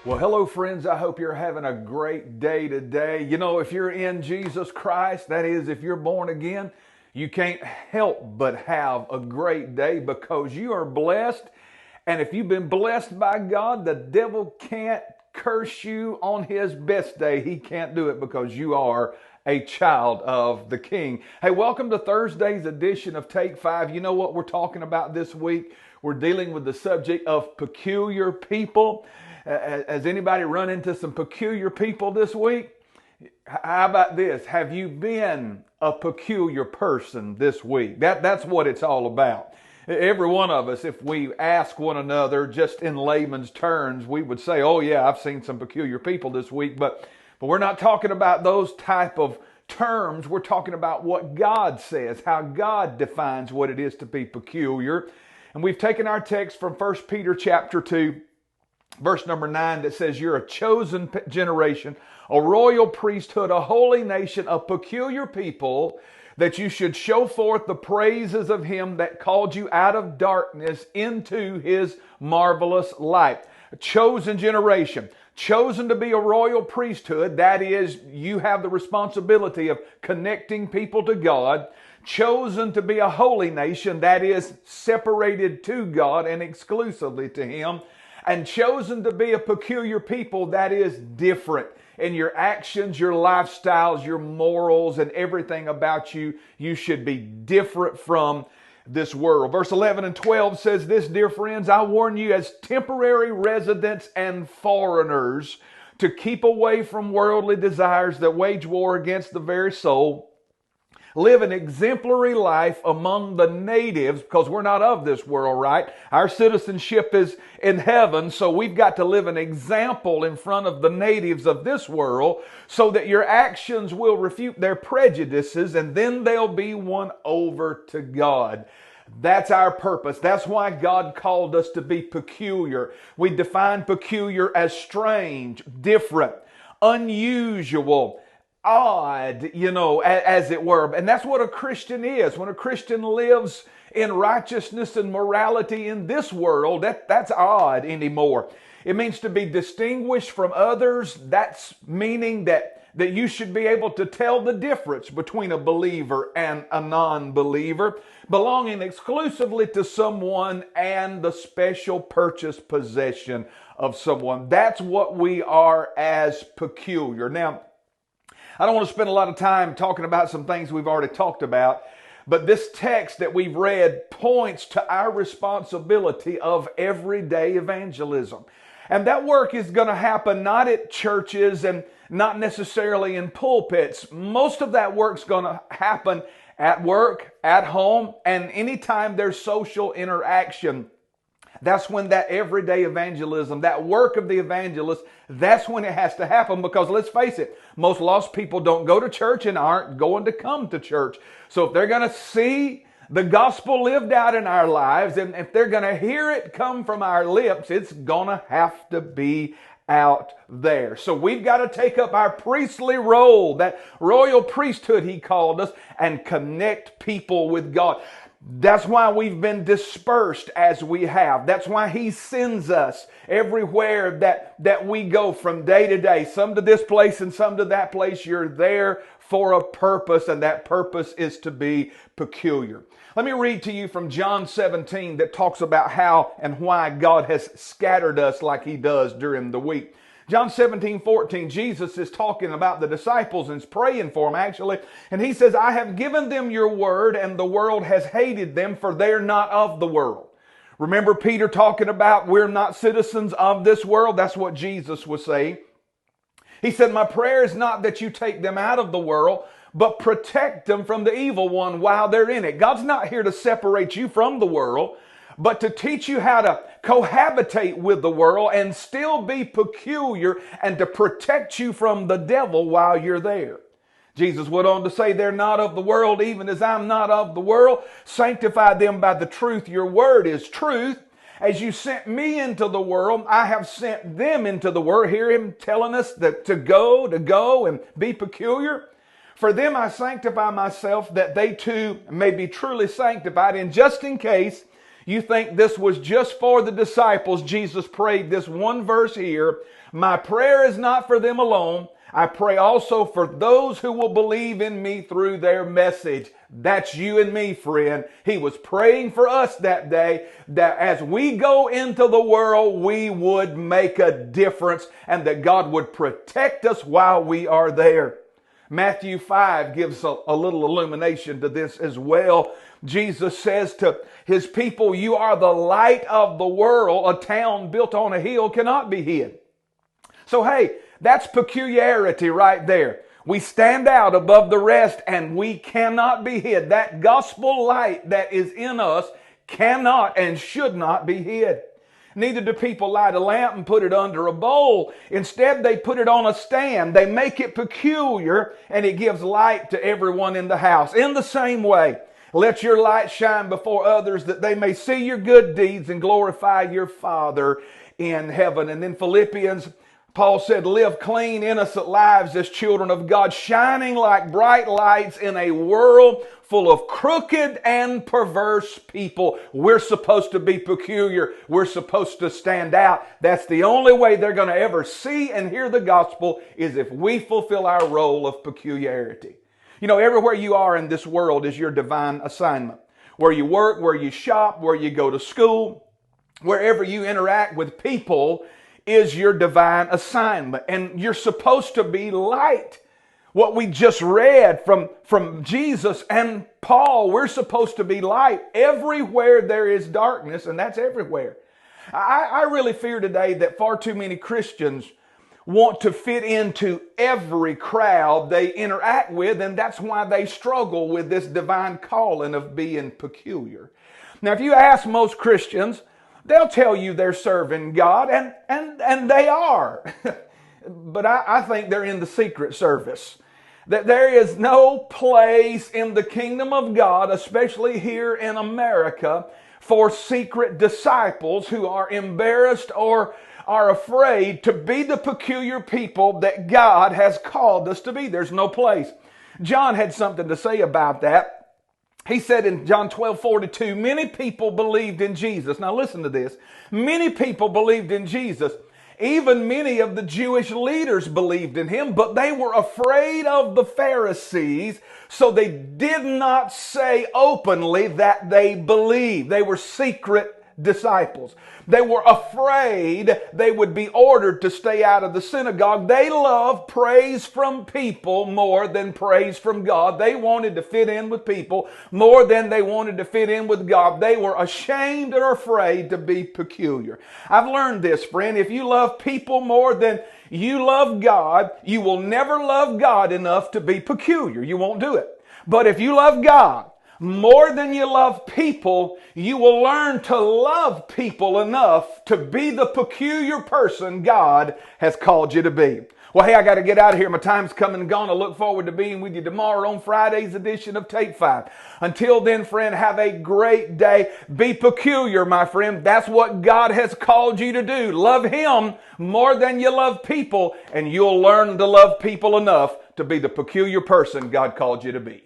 Well, hello, friends. I hope you're having a great day today. You know, if you're in Jesus Christ, that is, if you're born again, you can't help but have a great day because you are blessed. And if you've been blessed by God, the devil can't curse you on his best day. He can't do it because you are a child of the King. Hey, welcome to Thursday's edition of Take 5. You know what we're talking about this week? We're dealing with the subject of peculiar people. Has anybody run into some peculiar people this week? How about this? Have you been a peculiar person this week? That's what it's all about. Every one of us, if we ask one another just in layman's terms, we would say, oh yeah, I've seen some peculiar people this week, but we're not talking about those type of terms. We're talking about what God says, how God defines what it is to be peculiar. And we've taken our text from 1 Peter chapter 2, verse number 9, that says, you're a chosen generation, a royal priesthood, a holy nation, a peculiar people, that you should show forth the praises of him that called you out of darkness into his marvelous light. A chosen generation, chosen to be a royal priesthood, that is, you have the responsibility of connecting people to God. Chosen to be a holy nation, that is, separated to God and exclusively to him. And chosen to be a peculiar people, that is different in your actions, your lifestyles, your morals, and everything about you. You should be different from this world. Verse 11 and 12 says this, dear friends, I warn you as temporary residents and foreigners to keep away from worldly desires that wage war against the very soul. Live an exemplary life among the natives, because we're not of this world, right? Our citizenship is in heaven, so we've got to live an example in front of the natives of this world so that your actions will refute their prejudices and then they'll be won over to God. That's our purpose. That's why God called us to be peculiar. We define peculiar as strange, different, unusual, odd, as it were. And that's what a Christian is. When a Christian lives in righteousness and morality in this world, that's odd anymore. It means to be distinguished from others. That's meaning that you should be able to tell the difference between a believer and a non-believer, belonging exclusively to someone and the special purchased possession of someone. That's what we are as peculiar. Now, I don't want to spend a lot of time talking about some things we've already talked about, but this text that we've read points to our responsibility of everyday evangelism. And that work is going to happen not at churches and not necessarily in pulpits. Most of that work's going to happen at work, at home, and anytime there's social interaction. That's when that everyday evangelism, that work of the evangelist, that's when it has to happen, because let's face it, most lost people don't go to church and aren't going to come to church. So if they're going to see the gospel lived out in our lives, and if they're going to hear it come from our lips, it's going to have to be out there. So we've got to take up our priestly role, that royal priesthood he called us, and connect people with God. That's why we've been dispersed as we have. That's why he sends us everywhere that we go from day to day. Some to this place and some to that place. You're there for a purpose, and that purpose is to be peculiar. Let me read to you from John 17 that talks about how and why God has scattered us like he does during the week. John 17:14, Jesus is talking about the disciples and is praying for them actually. And he says, I have given them your word and the world has hated them, for they're not of the world. Remember Peter talking about we're not citizens of this world? That's what Jesus was saying. He said, my prayer is not that you take them out of the world, but protect them from the evil one while they're in it. God's not here to separate you from the world, but to teach you how to cohabitate with the world and still be peculiar, and to protect you from the devil while you're there. Jesus went on to say, they're not of the world, even as I'm not of the world. Sanctify them by the truth. Your word is truth. As you sent me into the world, I have sent them into the world. Hear him telling us that to go and be peculiar. For them I sanctify myself, that they too may be truly sanctified. And just in case You think this was just for the disciples? Jesus prayed this one verse here. My prayer is not for them alone. I pray also for those who will believe in me through their message. That's you and me, friend. He was praying for us that day, that as we go into the world, we would make a difference and that God would protect us while we are there. Matthew 5 gives a little illumination to this as well. Jesus says to his people, you are the light of the world. A town built on a hill cannot be hid. So hey, that's peculiarity right there. We stand out above the rest and we cannot be hid. That gospel light that is in us cannot and should not be hid. Neither do people light a lamp and put it under a bowl. Instead, they put it on a stand. They make it peculiar and it gives light to everyone in the house. In the same way, let your light shine before others that they may see your good deeds and glorify your Father in heaven. And then Philippians, Paul said, live clean, innocent lives as children of God, shining like bright lights in a world full of crooked and perverse people. We're supposed to be peculiar. We're supposed to stand out. That's the only way they're going to ever see and hear the gospel is if we fulfill our role of peculiarity. You know, everywhere you are in this world is your divine assignment. Where you work, where you shop, where you go to school, wherever you interact with people is your divine assignment. And you're supposed to be light. What we just read from Jesus and Paul, we're supposed to be light. Everywhere there is darkness, and that's everywhere. I really fear today that far too many Christians want to fit into every crowd they interact with, and that's why they struggle with this divine calling of being peculiar. Now, if you ask most Christians, they'll tell you they're serving God, and they are. But I think they're in the secret service. That there is no place in the kingdom of God, especially here in America, for secret disciples who are embarrassed or are afraid to be the peculiar people that God has called us to be. There's no place. John had something to say about that. He said in John 12:42, many people believed in Jesus. Now listen to this. Many people believed in Jesus. Even many of the Jewish leaders believed in him, but they were afraid of the Pharisees, so they did not say openly that they believed. They were secret disciples. They were afraid they would be ordered to stay out of the synagogue. They loved praise from people more than praise from God. They wanted to fit in with people more than they wanted to fit in with God. They were ashamed or afraid to be peculiar. I've learned this, friend. If you love people more than you love God, you will never love God enough to be peculiar. You won't do it. But if you love God more than you love people, you will learn to love people enough to be the peculiar person God has called you to be. Well, hey, I got to get out of here. My time's come and gone. I look forward to being with you tomorrow on Friday's edition of Take 5. Until then, friend, have a great day. Be peculiar, my friend. That's what God has called you to do. Love Him more than you love people, and you'll learn to love people enough to be the peculiar person God called you to be.